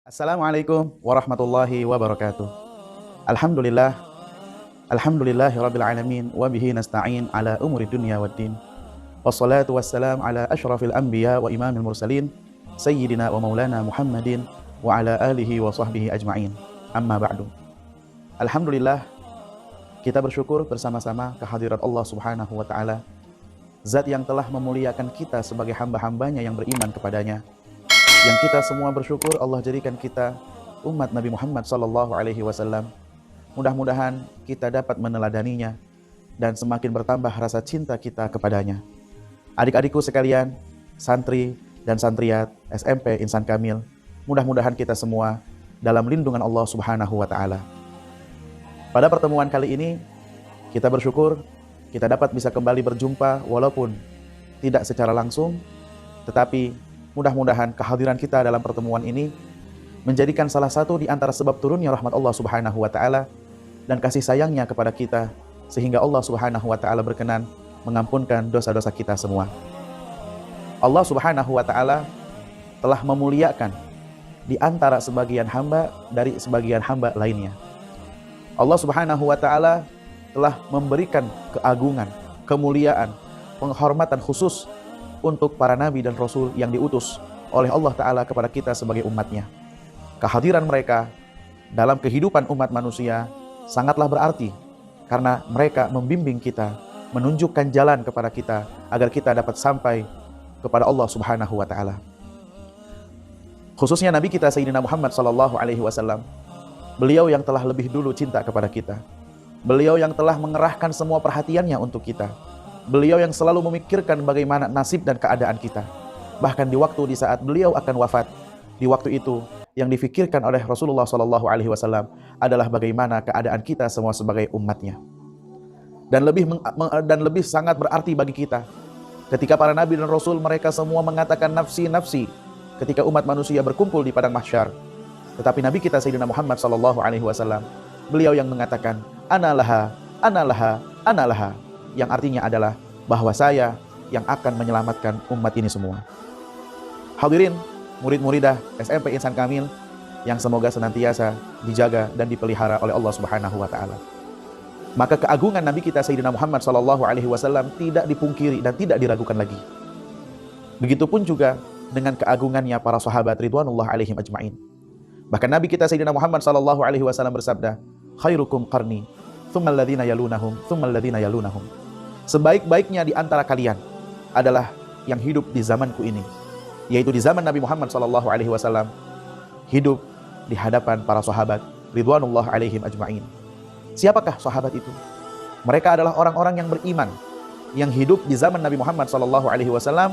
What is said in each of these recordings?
Assalamualaikum warahmatullahi wabarakatuh. Alhamdulillah, alhamdulillahirabbil alamin wa bihi nasta'in ala umuri dunya waddin. Wassalatu wassalam ala asyrafil anbiya wa imamil mursalin sayyidina wa maulana Muhammadin wa ala alihi wa sahbihi ajma'in. Amma ba'du. Alhamdulillah, kita bersyukur bersama-sama kehadirat Allah Subhanahu wa taala, zat yang telah memuliakan kita sebagai hamba-hambanya yang beriman kepadanya. Yang kita semua bersyukur Allah jadikan kita umat Nabi Muhammad SAW. Mudah-mudahan kita dapat meneladaninya dan semakin bertambah rasa cinta kita kepadanya. Adik-adikku sekalian, santri dan santriat SMP Insan Kamil, mudah-mudahan kita semua dalam lindungan Allah Subhanahu wa taala. Pada pertemuan kali ini kita bersyukur kita dapat bisa kembali berjumpa walaupun tidak secara langsung, tetapi mudah-mudahan kehadiran kita dalam pertemuan ini menjadikan salah satu di antara sebab turunnya rahmat Allah Subhanahu wa taala dan kasih sayangnya kepada kita, sehingga Allah Subhanahu wa taala berkenan mengampunkan dosa-dosa kita semua. Allah Subhanahu wa taala telah memuliakan di antara sebagian hamba dari sebagian hamba lainnya. Allah Subhanahu wa taala telah memberikan keagungan, kemuliaan, penghormatan khusus untuk para nabi dan rasul yang diutus oleh Allah Ta'ala kepada kita sebagai umatnya. Kehadiran mereka dalam kehidupan umat manusia sangatlah berarti, karena mereka membimbing kita, menunjukkan jalan kepada kita agar kita dapat sampai kepada Allah Subhanahu wa taala. Khususnya Nabi kita Sayyidina Muhammad SAW, beliau yang telah lebih dulu cinta kepada kita, beliau yang telah mengerahkan semua perhatiannya untuk kita, beliau yang selalu memikirkan bagaimana nasib dan keadaan kita. Bahkan di saat beliau akan wafat, di waktu itu yang difikirkan oleh Rasulullah SAW adalah bagaimana keadaan kita semua sebagai umatnya. Dan lebih sangat berarti bagi kita ketika para nabi dan rasul mereka semua mengatakan nafsi nafsi ketika umat manusia berkumpul di padang mahsyar. Tetapi Nabi kita Sayyidina Muhammad SAW, beliau yang mengatakan analaha, analaha, analaha, yang artinya adalah bahwa saya yang akan menyelamatkan umat ini semua. Hadirin, murid-muridah SMP Insan Kamil yang semoga senantiasa dijaga dan dipelihara oleh Allah Subhanahu wa taala. Maka keagungan Nabi kita Sayyidina Muhammad SAW tidak dipungkiri dan tidak diragukan lagi. Begitupun juga dengan keagungannya para sahabat ridwanullah alaihim ajma'in. Bahkan Nabi kita Sayyidina Muhammad SAW bersabda, khairukum qarni, tsummal ladzina yalunahum, tsummal ladzina yalunahum. Sebaik-baiknya di antara kalian adalah yang hidup di zamanku ini, yaitu di zaman Nabi Muhammad SAW hidup di hadapan para sahabat ridwanullah alaihim ajma'in. Siapakah sahabat itu? Mereka adalah orang-orang yang beriman, yang hidup di zaman Nabi Muhammad SAW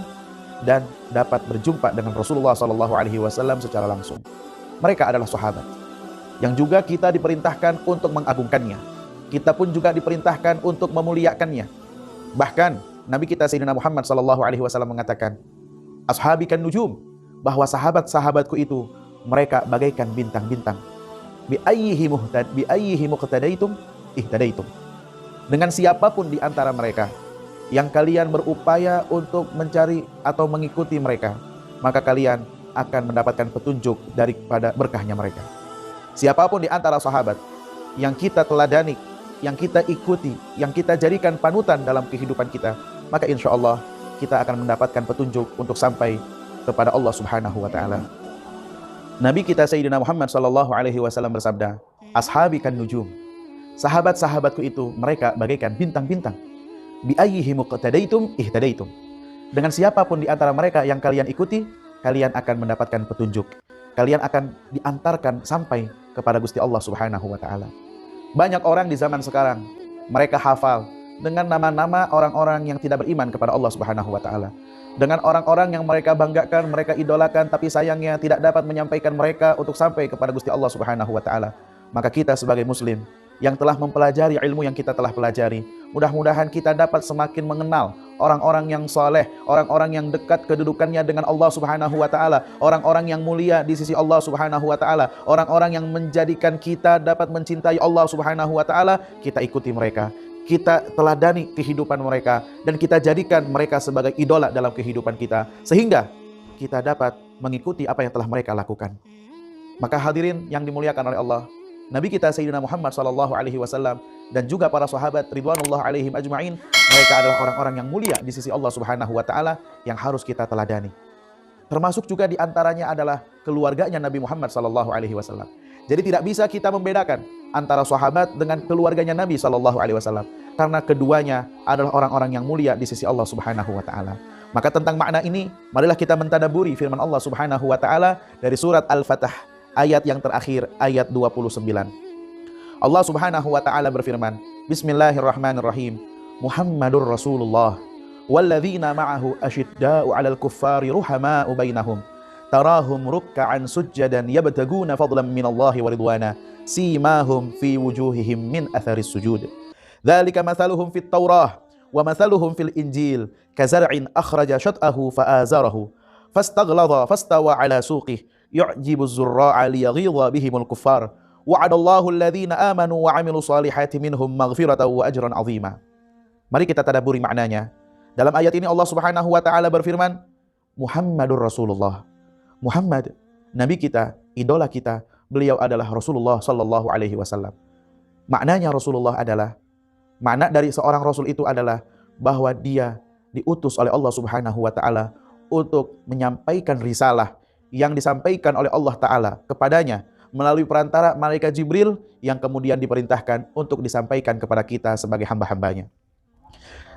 dan dapat berjumpa dengan Rasulullah SAW secara langsung. Mereka adalah sahabat yang juga kita diperintahkan untuk mengagungkannya. Kita pun juga diperintahkan untuk memuliakannya. Bahkan Nabi kita Sayyidina Muhammad SAW mengatakan, ashabi kan nujum, bahwa sahabat-sahabatku itu mereka bagaikan bintang-bintang. Bi ayyihi muqtadaitum ihtadaitum. Dengan siapapun di antara mereka yang kalian berupaya untuk mencari atau mengikuti mereka, maka kalian akan mendapatkan petunjuk daripada berkahnya mereka. Siapapun di antara sahabat yang kita teladani, yang kita ikuti, yang kita jadikan panutan dalam kehidupan kita, maka insya Allah kita akan mendapatkan petunjuk untuk sampai kepada Allah Subhanahu wa taala. Nabi kita Sayyidina Muhammad SAW bersabda, ashabi kan nujum, sahabat-sahabatku itu mereka bagaikan bintang-bintang. Bi ayyihi muqtadaitum ihtadaitum. Dengan siapapun di antara mereka yang kalian ikuti, kalian akan mendapatkan petunjuk. Kalian akan diantarkan sampai kepada Gusti Allah Subhanahu wa taala. Banyak orang di zaman sekarang, mereka hafal dengan nama-nama orang-orang yang tidak beriman kepada Allah Subhanahu wa taala. Dengan orang-orang yang mereka banggakan, mereka idolakan, tapi sayangnya tidak dapat menyampaikan mereka untuk sampai kepada Gusti Allah Subhanahu wa taala. Maka kita sebagai muslim yang telah mempelajari ilmu yang kita telah pelajari, mudah-mudahan kita dapat semakin mengenal orang-orang yang saleh, orang-orang yang dekat kedudukannya dengan Allah Subhanahu wa taala, orang-orang yang mulia di sisi Allah Subhanahu wa taala, orang-orang yang menjadikan kita dapat mencintai Allah Subhanahu wa taala. Kita ikuti mereka, kita teladani kehidupan mereka, dan kita jadikan mereka sebagai idola dalam kehidupan kita, sehingga kita dapat mengikuti apa yang telah mereka lakukan. Maka hadirin yang dimuliakan oleh Allah, Nabi kita Sayyidina Muhammad SAW dan juga para sahabat ridwanullah alaihim ajma'in, mereka adalah orang-orang yang mulia di sisi Allah Subhanahu wa taala yang harus kita teladani. Termasuk juga di antaranya adalah keluarganya Nabi Muhammad SAW. Jadi tidak bisa kita membedakan antara sahabat dengan keluarganya Nabi SAW, karena keduanya adalah orang-orang yang mulia di sisi Allah Subhanahu wa taala. Maka tentang makna ini, marilah kita mentadaburi firman Allah Subhanahu wa taala dari surat Al-Fatah ayat yang terakhir, ayat 29. Allah Subhanahu wa taala berfirman, Bismillahirrahmanirrahim. Muhammadur Rasulullah walladzina ma'ahu asyidda'u 'alal kuffari ruhama'u bainahum tarahum ruk'an sujjadan yabtaguna fadlan minallahi wa ridwana simahum fi wujuhihim min atharis sujud. Dzalika mathaluhum fit Taurah wa mathaluhum fil Injil kazar'in akhraja shat'ahu fa'azarahu fastaghladha fastawa 'ala suqihi yu'jibu az-zurra'a liyaghidha bihimul kuffar wa'adallahu alladhina amanu wa 'amilus salihati minhum maghfiratan wa ajran 'azima. Mari kita tadabburi maknanya. Dalam ayat ini Allah Subhanahu wa taala berfirman, Muhammadur Rasulullah. Muhammad, nabi kita, idola kita, beliau adalah Rasulullah sallallahu alaihi wasallam. Maknanya Rasulullah adalah, makna dari seorang rasul itu adalah bahwa dia diutus oleh Allah Subhanahu wa taala untuk menyampaikan risalah yang disampaikan oleh Allah taala kepadanya melalui perantara malaikat Jibril yang kemudian diperintahkan untuk disampaikan kepada kita sebagai hamba-hambanya.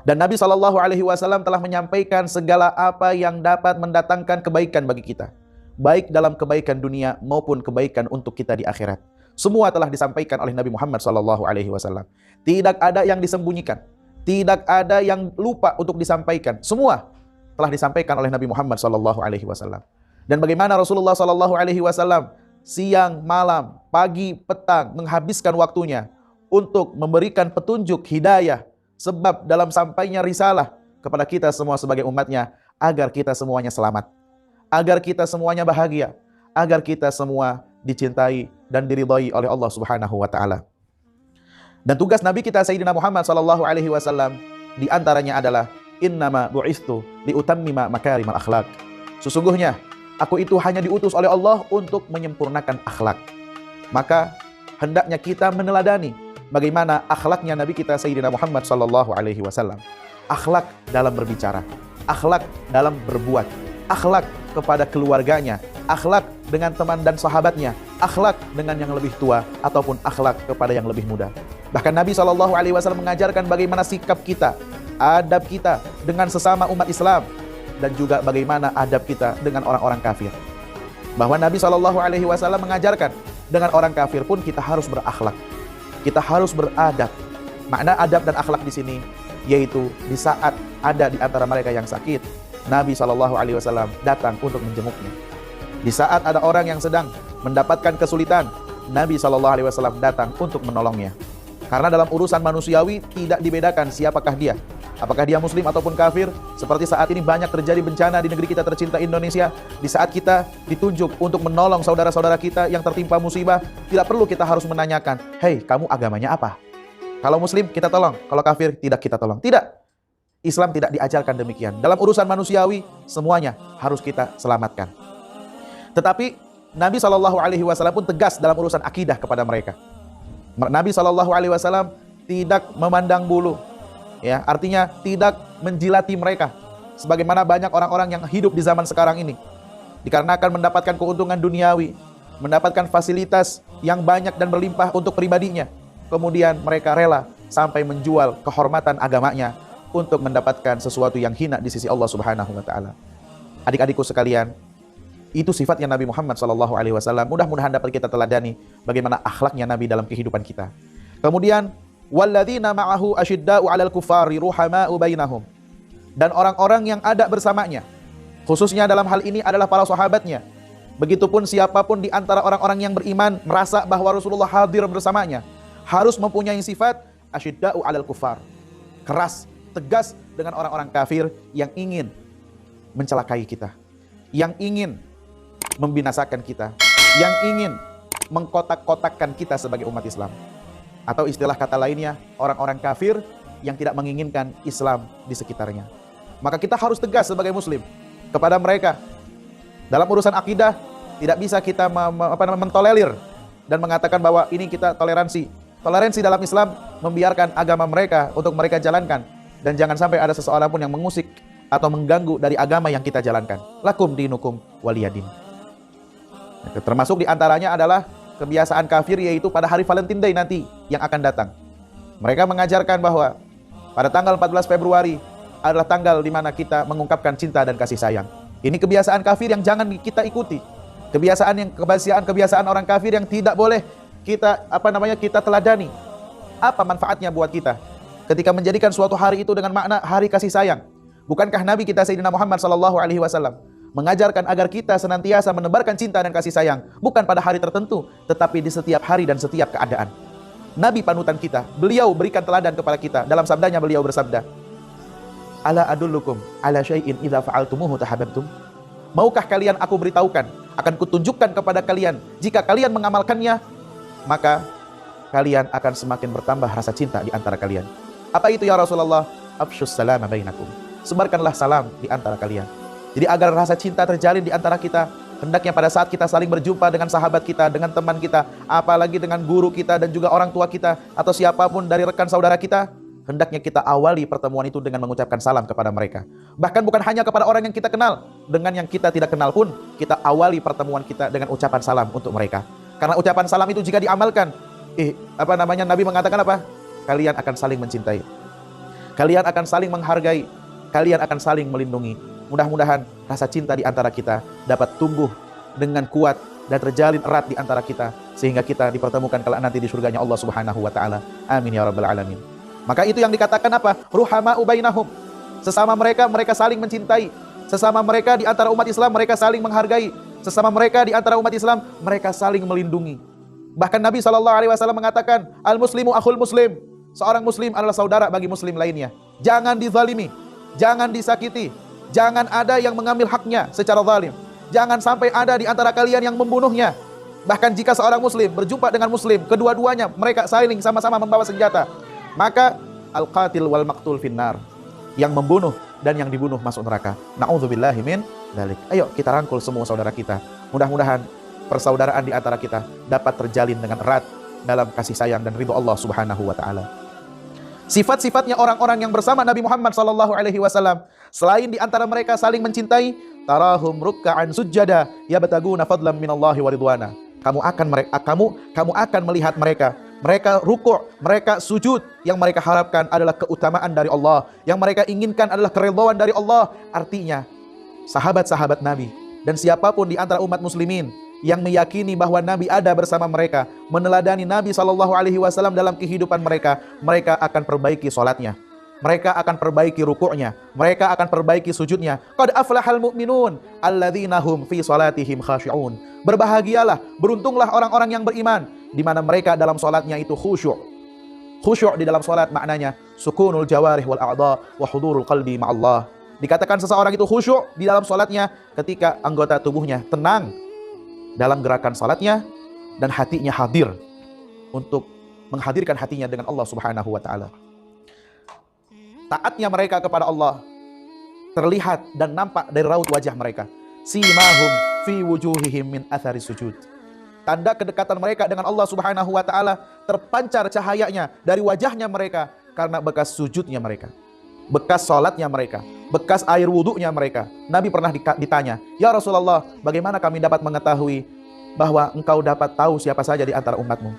Dan Nabi SAW telah menyampaikan segala apa yang dapat mendatangkan kebaikan bagi kita, baik dalam kebaikan dunia maupun kebaikan untuk kita di akhirat. Semua telah disampaikan oleh Nabi Muhammad SAW. Tidak ada yang disembunyikan, tidak ada yang lupa untuk disampaikan. Semua telah disampaikan oleh Nabi Muhammad SAW. Dan bagaimana Rasulullah SAW siang, malam, pagi, petang menghabiskan waktunya untuk memberikan petunjuk hidayah, sebab dalam sampainya risalah kepada kita semua sebagai umatnya, agar kita semuanya selamat, agar kita semuanya bahagia, agar kita semua dicintai dan diridhai oleh Allah Subhanahu wa taala. Dan tugas Nabi kita Sayyidina Muhammad SAW di antaranya adalah innama bu'istu liutammima makarimal akhlak. Sesungguhnya aku itu hanya diutus oleh Allah untuk menyempurnakan akhlak. Maka hendaknya kita meneladani bagaimana akhlaknya Nabi kita Sayyidina Muhammad SAW. Akhlak dalam berbicara, akhlak dalam berbuat, akhlak kepada keluarganya, akhlak dengan teman dan sahabatnya, akhlak dengan yang lebih tua ataupun akhlak kepada yang lebih muda. Bahkan Nabi SAW mengajarkan bagaimana sikap kita, adab kita dengan sesama umat Islam, dan juga bagaimana adab kita dengan orang-orang kafir. Bahwa Nabi SAW mengajarkan dengan orang kafir pun kita harus berakhlak, kita harus beradab. Makna adab dan akhlak di sini yaitu di saat ada di antara mereka yang sakit, Nabi SAW datang untuk menjenguknya. Di saat ada orang yang sedang mendapatkan kesulitan, Nabi SAW datang untuk menolongnya. Karena dalam urusan manusiawi tidak dibedakan siapakah dia, apakah dia muslim ataupun kafir. Seperti saat ini banyak terjadi bencana di negeri kita tercinta Indonesia. Di saat kita ditunjuk untuk menolong saudara-saudara kita yang tertimpa musibah, tidak perlu kita harus menanyakan, "Hei, kamu agamanya apa?" Kalau muslim kita tolong, kalau kafir tidak kita tolong. Tidak. Islam tidak diajarkan demikian. Dalam urusan manusiawi semuanya harus kita selamatkan. Tetapi Nabi SAW pun tegas dalam urusan akidah kepada mereka. Nabi SAW tidak memandang bulu, ya, artinya tidak menjilati mereka sebagaimana banyak orang-orang yang hidup di zaman sekarang ini. Dikarenakan mendapatkan keuntungan duniawi, mendapatkan fasilitas yang banyak dan berlimpah untuk pribadinya, kemudian mereka rela sampai menjual kehormatan agamanya untuk mendapatkan sesuatu yang hina di sisi Allah Subhanahu wa taala. Adik-adikku sekalian, itu sifatnya Nabi Muhammad SAW. Mudah-mudahan dapat kita teladani bagaimana akhlaknya Nabi dalam kehidupan kita. Kemudian, walladzina ma'ahu asyidda'u 'alal kuffari ruhama'u bainahum. Dan orang-orang yang ada bersamanya, khususnya dalam hal ini adalah para sahabatnya. Begitupun siapapun di antara orang-orang yang beriman merasa bahwa Rasulullah hadir bersamanya, harus mempunyai sifat asyidda'u 'alal kuffar. Keras, tegas dengan orang-orang kafir yang ingin mencelakai kita, yang ingin membinasakan kita, yang ingin mengkotak-kotakkan kita sebagai umat Islam. Atau istilah kata lainnya, orang-orang kafir yang tidak menginginkan Islam di sekitarnya. Maka kita harus tegas sebagai muslim kepada mereka. Dalam urusan akidah, Tidak bisa kita mentolerir dan mengatakan bahwa ini kita toleransi. Toleransi dalam Islam membiarkan agama mereka untuk mereka jalankan, dan jangan sampai ada seseorang pun yang mengusik atau mengganggu dari agama yang kita jalankan. Lakum dinukum waliyadin. Termasuk diantaranya adalah kebiasaan kafir, yaitu pada hari Valentine Day nanti yang akan datang. Mereka mengajarkan bahwa pada tanggal 14 Februari adalah tanggal di mana kita mengungkapkan cinta dan kasih sayang. Ini kebiasaan kafir yang jangan kita ikuti. Kebiasaan orang kafir yang tidak boleh kita teladani. Apa manfaatnya buat kita ketika menjadikan suatu hari itu dengan makna hari kasih sayang? Bukankah Nabi kita Sayyidina Muhammad SAW mengajarkan agar kita senantiasa menebarkan cinta dan kasih sayang, bukan pada hari tertentu, tetapi di setiap hari dan setiap keadaan. Nabi panutan kita, beliau berikan teladan kepada kita. Dalam sabdanya beliau bersabda, "Ala adullukum ala syai'in idza fa'altumuhu tahabbtum?" Maukah kalian aku beritahukan, akan kutunjukkan kepada kalian, jika kalian mengamalkannya, maka kalian akan semakin bertambah rasa cinta di antara kalian. Apa itu ya Rasulullah? Afsyus salama bainakum. Sebarkanlah salam di antara kalian. Jadi agar rasa cinta terjalin di antara kita, hendaknya pada saat kita saling berjumpa dengan sahabat kita, dengan teman kita, apalagi dengan guru kita dan juga orang tua kita, atau siapapun dari rekan saudara kita, hendaknya kita awali pertemuan itu dengan mengucapkan salam kepada mereka. Bahkan bukan hanya kepada orang yang kita kenal, dengan yang kita tidak kenal pun, kita awali pertemuan kita dengan ucapan salam untuk mereka. Karena ucapan salam itu jika diamalkan, Nabi mengatakan apa? Kalian akan saling mencintai. Kalian akan saling menghargai. Kalian akan saling melindungi. Mudah-mudahan rasa cinta di antara kita dapat tumbuh dengan kuat dan terjalin erat di antara kita, sehingga kita dipertemukan kelak nanti di surganya Allah Subhanahu wa taala. Amin ya rabbal alamin. Maka itu yang dikatakan apa? Ruhama'u bainahum. Sesama mereka saling mencintai. Sesama mereka di antara umat Islam mereka saling menghargai. Sesama mereka di antara umat Islam mereka saling melindungi. Bahkan Nabi SAW mengatakan, al-muslimu akhul muslim. Seorang muslim adalah saudara bagi muslim lainnya. Jangan dizalimi, jangan disakiti, jangan ada yang mengambil haknya secara zalim. Jangan sampai ada di antara kalian yang membunuhnya. Bahkan jika seorang muslim berjumpa dengan muslim, kedua-duanya mereka saling sama-sama membawa senjata, maka al-qatil wal maqtul finnar. Yang membunuh dan yang dibunuh masuk neraka. Na'udzubillahi min dzalik. Ayo kita rangkul semua saudara kita. Mudah-mudahan persaudaraan di antara kita dapat terjalin dengan erat dalam kasih sayang dan ridho Allah Subhanahu wa taala. Sifat-sifatnya orang-orang yang bersama Nabi Muhammad SAW, selain di antara mereka saling mencintai, tarahum rukka'an sujjada yabtaguna fadlan minallahi wa ridwana. Kamu akan melihat mereka rukuk, mereka sujud, yang mereka harapkan adalah keutamaan dari Allah, yang mereka inginkan adalah keridhaan dari Allah. Artinya, sahabat-sahabat Nabi dan siapapun di antara umat muslimin yang meyakini bahwa Nabi ada bersama mereka, meneladani Nabi SAW dalam kehidupan mereka, mereka akan perbaiki sholatnya, mereka akan perbaiki rukuknya, mereka akan perbaiki sujudnya. Qad aflahal mu'minun alladzina hum fi sholatihim khashi'un. Berbahagialah, beruntunglah orang-orang yang beriman, di mana mereka dalam sholatnya itu khusyuk. Khusyuk di dalam sholat maknanya sukunul jawarih wal a'dha wa hudurul qalbi ma'allah. Dikatakan seseorang itu khusyuk di dalam sholatnya ketika anggota tubuhnya tenang dalam gerakan salatnya dan hatinya hadir untuk menghadirkan hatinya dengan Allah Subhanahu wa taala. Taatnya mereka kepada Allah terlihat dan nampak dari raut wajah mereka. Simahum fi wujuhihim min athari sujud. Tanda kedekatan mereka dengan Allah Subhanahu wa taala terpancar cahayanya dari wajahnya mereka karena bekas sujudnya mereka, bekas salatnya mereka, bekas air wudunya mereka. Nabi pernah ditanya, "Ya Rasulullah, bagaimana kami dapat mengetahui bahwa engkau dapat tahu siapa saja di antara umatmu?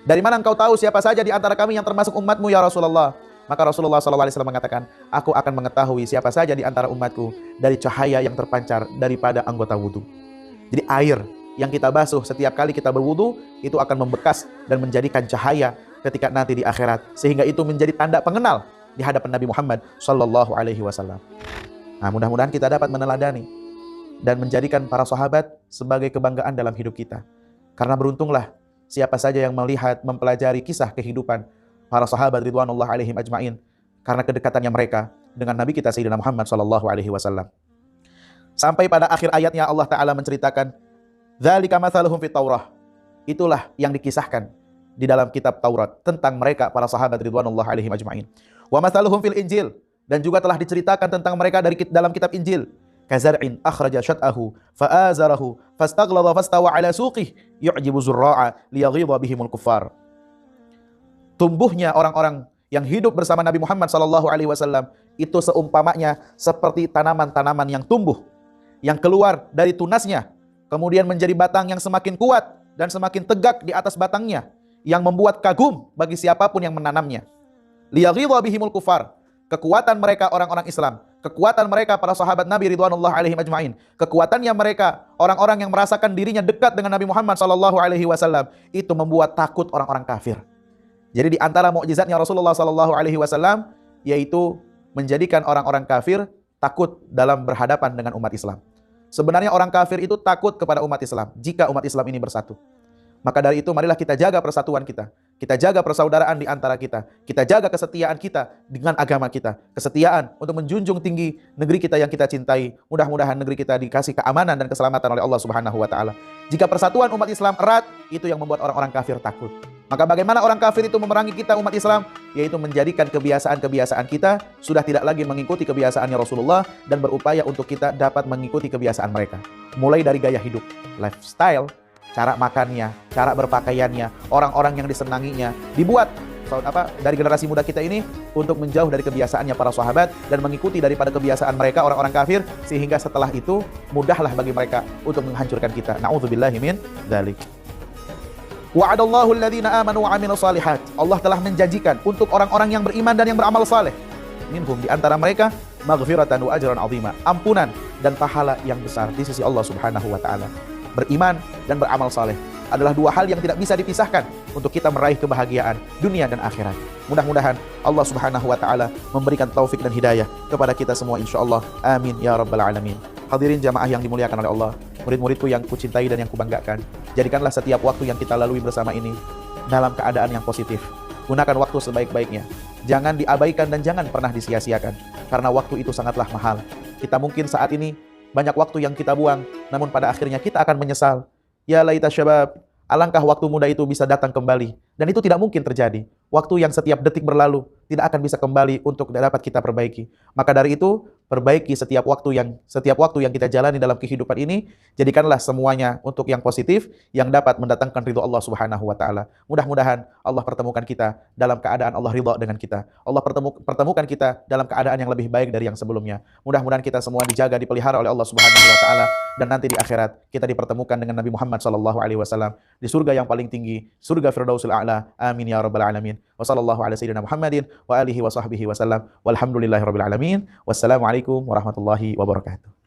Dari mana engkau tahu siapa saja di antara kami yang termasuk umatmu ya Rasulullah?" Maka Rasulullah SAW mengatakan, "Aku akan mengetahui siapa saja di antara umatku dari cahaya yang terpancar daripada anggota wudu." Jadi air yang kita basuh setiap kali kita berwudu itu akan membekas dan menjadikan cahaya ketika nanti di akhirat, sehingga itu menjadi tanda pengenal di hadapan Nabi Muhammad SAW. Nah, mudah-mudahan kita dapat meneladani dan menjadikan para sahabat sebagai kebanggaan dalam hidup kita. Karena beruntunglah siapa saja yang melihat, mempelajari kisah kehidupan para sahabat ridwanullah alaihim ajma'in, karena kedekatannya mereka dengan Nabi kita Sayyidina Muhammad SAW. Sampai pada akhir ayatnya Allah Ta'ala menceritakan, dzalika mathaluhum fit Taurah. Itulah yang dikisahkan di dalam kitab Taurat tentang mereka para sahabat ridwanullah alaihim ajma'in. Wa mathaluhum fil Injil, dan juga telah diceritakan tentang mereka dalam kitab Injil. kazar'in akhraja syat'ahu fa'azarahu fastaghladha fastawa 'ala suqih yu'jibu zurra'a liyaghidha bihimul kuffar. Tumbuhnya orang-orang yang hidup bersama Nabi Muhammad SAW itu seumpamanya seperti tanaman-tanaman yang tumbuh, yang keluar dari tunasnya, kemudian menjadi batang yang semakin kuat dan semakin tegak di atas batangnya, yang membuat kagum bagi siapapun yang menanamnya. Liyaghidha bihimul kufar, kekuatan mereka orang-orang Islam, kekuatan mereka para sahabat Nabi ridwanullah alaihim ajma'in, kekuatannya mereka orang-orang yang merasakan dirinya dekat dengan Nabi Muhammad SAW, itu membuat takut orang-orang kafir. Jadi di antara mukjizatnya Rasulullah SAW yaitu menjadikan orang-orang kafir takut dalam berhadapan dengan umat Islam. Sebenarnya orang kafir itu takut kepada umat Islam jika umat Islam ini bersatu. Maka dari itu marilah kita jaga persatuan kita. Kita jaga persaudaraan di antara kita. Kita jaga kesetiaan kita dengan agama kita. Kesetiaan untuk menjunjung tinggi negeri kita yang kita cintai. Mudah-mudahan negeri kita dikasih keamanan dan keselamatan oleh Allah Subhanahu wa taala. Jika persatuan umat Islam erat, itu yang membuat orang-orang kafir takut. Maka bagaimana orang kafir itu memerangi kita umat Islam? Yaitu menjadikan kebiasaan-kebiasaan kita sudah tidak lagi mengikuti kebiasaannya Rasulullah dan berupaya untuk kita dapat mengikuti kebiasaan mereka. Mulai dari gaya hidup, lifestyle, cara makannya, cara berpakaiannya, orang-orang yang disenanginya, dibuat dari generasi muda kita ini untuk menjauh dari kebiasaannya para sahabat dan mengikuti daripada kebiasaan mereka orang-orang kafir, sehingga setelah itu mudahlah bagi mereka untuk menghancurkan kita. Na'udzubillahi min dzalik. Wa'adallahu alladhina amanu wa 'amilus shalihat. Allah telah menjanjikan untuk orang-orang yang beriman dan yang beramal saleh. Minhum, di antara mereka, maghfiratan wa ajran 'azima, ampunan dan pahala yang besar di sisi Allah Subhanahu wa taala. Beriman dan beramal saleh adalah dua hal yang tidak bisa dipisahkan untuk kita meraih kebahagiaan dunia dan akhirat. Mudah-mudahan Allah Subhanahu wa taala memberikan taufik dan hidayah kepada kita semua insyaallah. Amin ya rabbal alamin. Hadirin jamaah yang dimuliakan oleh Allah, murid-muridku yang kucintai dan yang kubanggakan, jadikanlah setiap waktu yang kita lalui bersama ini dalam keadaan yang positif. Gunakan waktu sebaik-baiknya. Jangan diabaikan dan jangan pernah disia-siakan, karena waktu itu sangatlah mahal. Kita mungkin saat ini banyak waktu yang kita buang, namun pada akhirnya kita akan menyesal. Ya laita syabab, alangkah waktu muda itu bisa datang kembali. Dan itu tidak mungkin terjadi. Waktu yang setiap detik berlalu tidak akan bisa kembali untuk dapat kita perbaiki. Maka dari itu, perbaiki setiap waktu yang kita jalani dalam kehidupan ini. Jadikanlah semuanya untuk yang positif, yang dapat mendatangkan ridho Allah Subhanahu wa taala. Mudah-mudahan Allah pertemukan kita dalam keadaan Allah ridho dengan kita. Allah pertemukan kita dalam keadaan yang lebih baik dari yang sebelumnya. Mudah-mudahan kita semua dijaga, dipelihara oleh Allah Subhanahu wa taala, dan nanti di akhirat kita dipertemukan dengan Nabi Muhammad SAW di surga yang paling tinggi, surga Firdausul A'la. Amin ya rabbal alamin. Wa sallallahu ala sayyidina Muhammadin wa alihi wa sahbihi wa sallam. Walhamdulillahi rabbil alamin. Wassalamualaikum warahmatullahi wabarakatuh.